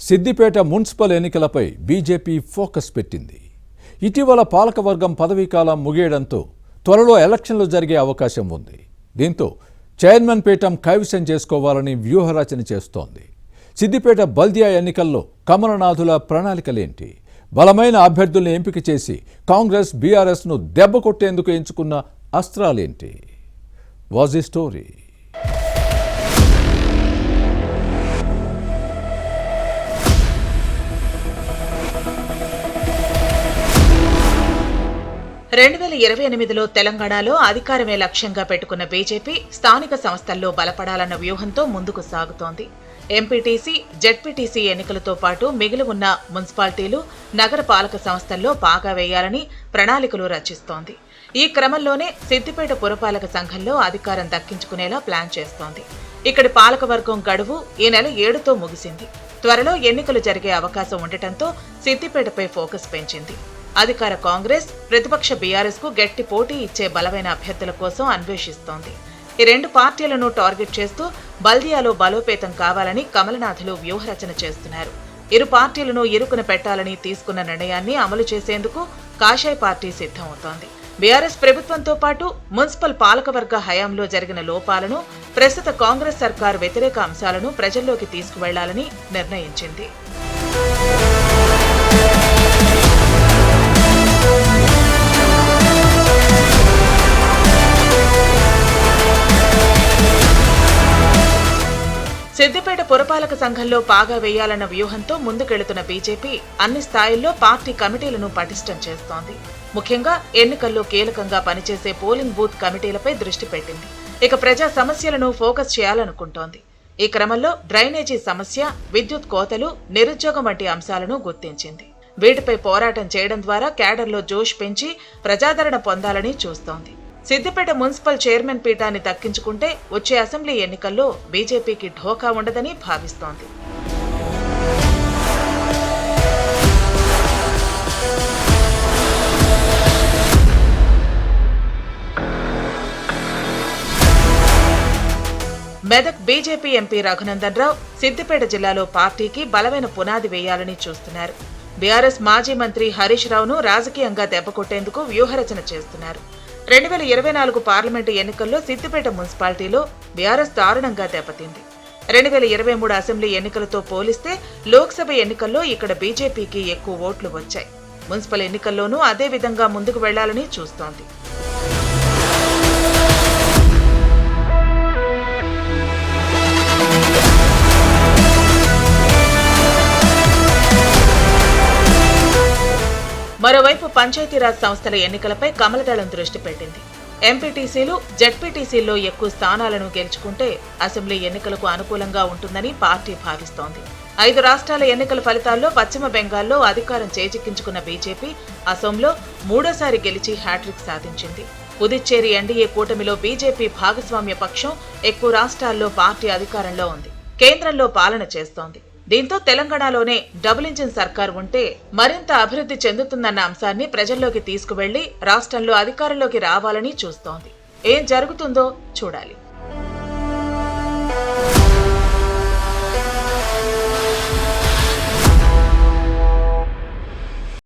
Siddipet municipal ఎన్నికలపై BJP focus పెట్టింది. ఇటీవల పాలకవర్గం పదవీకాలం ముగియడంతో త్వరలో ఎలక్షన్లు జరిగే అవకాశం ఉంది. దీంతో చైర్మన్ పీఠం కైవసం చేసుకోవాలని వ్యూహరచన చేస్తోంది. సిద్దిపేట బల్దియా ఎన్నికల్లో కమలనాథుల ప్రణాళికలేంటి? బలమైన అభ్యర్థుల్ని ఎంపిక చేసి కాంగ్రెస్ బీఆర్ఎస్ను దెబ్బకొట్టేందుకు ఎంచుకున్న అస్త్రాలేంటి? Was the story. 2028లో తెలంగాణలో అధికారమే లక్ష్యంగా పెట్టుకున్న బీజేపీ స్థానిక సంస్థల్లో బలపడాలన్న వ్యూహంతో ముందుకు సాగుతోంది. ఎంపీటీసీ, జెడ్పీటీసీ ఎన్నికలతో పాటు మిగిలి ఉన్న మున్సిపాలిటీలు, నగర పాలక సంస్థల్లో బాగా వేయాలని ప్రణాళికలు రచిస్తోంది. ఈ క్రమంలోనే సిద్దిపేట పురపాలక సంఘంలో అధికారం దక్కించుకునేలా ప్లాన్ చేస్తోంది. ఇక్కడి పాలకవర్గం గడువు ఈ నెల 7తో ముగిసింది. త్వరలో ఎన్నికలు జరిగే అవకాశం ఉండటంతో సిద్దిపేటపై ఫోకస్ పెంచింది. అధికార కాంగ్రెస్, ప్రతిపక్ష బీఆర్ఎస్ కు గట్టి పోటీ ఇచ్చే బలమైన అభ్యర్థుల కోసం అన్వేషిస్తోంది. ఈ రెండు పార్టీలను టార్గెట్ చేస్తూ బల్దియాలో బలోపేతం కావాలని కమలనాథులు వ్యూహరచన చేస్తున్నారు. ఇరు పార్టీలను ఇరుకున పెట్టాలని తీసుకున్న నిర్ణయాన్ని అమలు చేసేందుకు కాషాయ పార్టీ సిద్ధమవుతోంది. బీఆర్ఎస్ ప్రభుత్వంతో పాటు మున్సిపల్ పాలకవర్గ హయాంలో జరిగిన లోపాలను, ప్రస్తుత కాంగ్రెస్ సర్కార్ వ్యతిరేక అంశాలను ప్రజల్లోకి తీసుకువెళ్లాలని నిర్ణయించింది. సిద్దిపేట పురపాలక సంఘంలో పాగా వేయాలన్న వ్యూహంతో ముందుకెళుతున్న బీజేపీ అన్ని స్థాయిల్లో పార్టీ కమిటీలను పటిష్టం చేస్తోంది. ముఖ్యంగా ఎన్నికల్లో కీలకంగా పనిచేసే పోలింగ్ బూత్ కమిటీలపై దృష్టి పెట్టింది. ఇక ప్రజా సమస్యలను ఫోకస్ చేయాలనుకుంటోంది. ఈ క్రమంలో డ్రైనేజీ సమస్య, విద్యుత్ కోతలు, నిరుద్యోగం వంటి అంశాలను గుర్తించింది. వీటిపై పోరాటం చేయడం ద్వారా క్యాడర్లో జోష్ పెంచి ప్రజాదరణ పొందాలని చూస్తోంది. సిద్దిపేట మున్సిపల్ చైర్మన్ పీఠాన్ని దక్కించుకుంటే వచ్చే అసెంబ్లీ ఎన్నికల్లో బీజేపీకి ఢోకా ఉండదని భావిస్తోంది. మెదక్ బీజేపీ ఎంపీ రఘునందన్ రావు సిద్దిపేట జిల్లాలో పార్టీకి బలమైన పునాది వేయాలని చూస్తున్నారు. బీఆర్ఎస్ మాజీ మంత్రి హరీష్ రావును రాజకీయంగా దెబ్బకొట్టేందుకు వ్యూహరచన చేస్తున్నారు. 2024 పార్లమెంటు ఎన్నికల్లో సిద్దిపేట మున్సిపాలిటీలో బీఆర్ఎస్ దారుణంగా దెబ్బతింది. 2023 అసెంబ్లీ ఎన్నికలతో పోలిస్తే లోక్సభ ఎన్నికల్లో ఇక్కడ బీజేపీకి ఎక్కువ ఓట్లు వచ్చాయి. మున్సిపల్ ఎన్నికల్లోనూ అదే విధంగా ముందుకు వెళ్లాలని చూస్తోంది. మరోవైపు పంచాయతీరాజ్ సంస్థల ఎన్నికలపై కమలదళం దృష్టి పెట్టింది. ఎంపీటీసీలు, జెడ్పీటీసీల్లో ఎక్కువ స్థానాలను గెలుచుకుంటే అసెంబ్లీ ఎన్నికలకు అనుకూలంగా ఉంటుందని పార్టీ భావిస్తోంది. 5 రాష్ట్రాల ఎన్నికల ఫలితాల్లో పశ్చిమ బెంగాల్లో అధికారం చేజిక్కించుకున్న బీజేపీ అసోంలో 3వ సారి గెలిచి హ్యాట్రిక్ సాధించింది. పుదుచ్చేరి ఎన్డీఏ కూటమిలో బీజేపీ భాగస్వామ్య పక్షం ఎక్కువ రాష్ట్రాల్లో పార్టీ అధికారంలో ఉంది. కేంద్రంలో పాలన చేస్తోంది. దీంతో తెలంగాణలోనే డబుల్ ఇంజిన్ సర్కార్ ఉంటే మరింత అభివృద్ధి చెందుతుందన్న అంశాన్ని ప్రజల్లోకి తీసుకువెళ్లి రాష్ట్రంలో అధికారంలోకి రావాలని చూస్తోంది. ఏం జరుగుతుందో చూడాలి.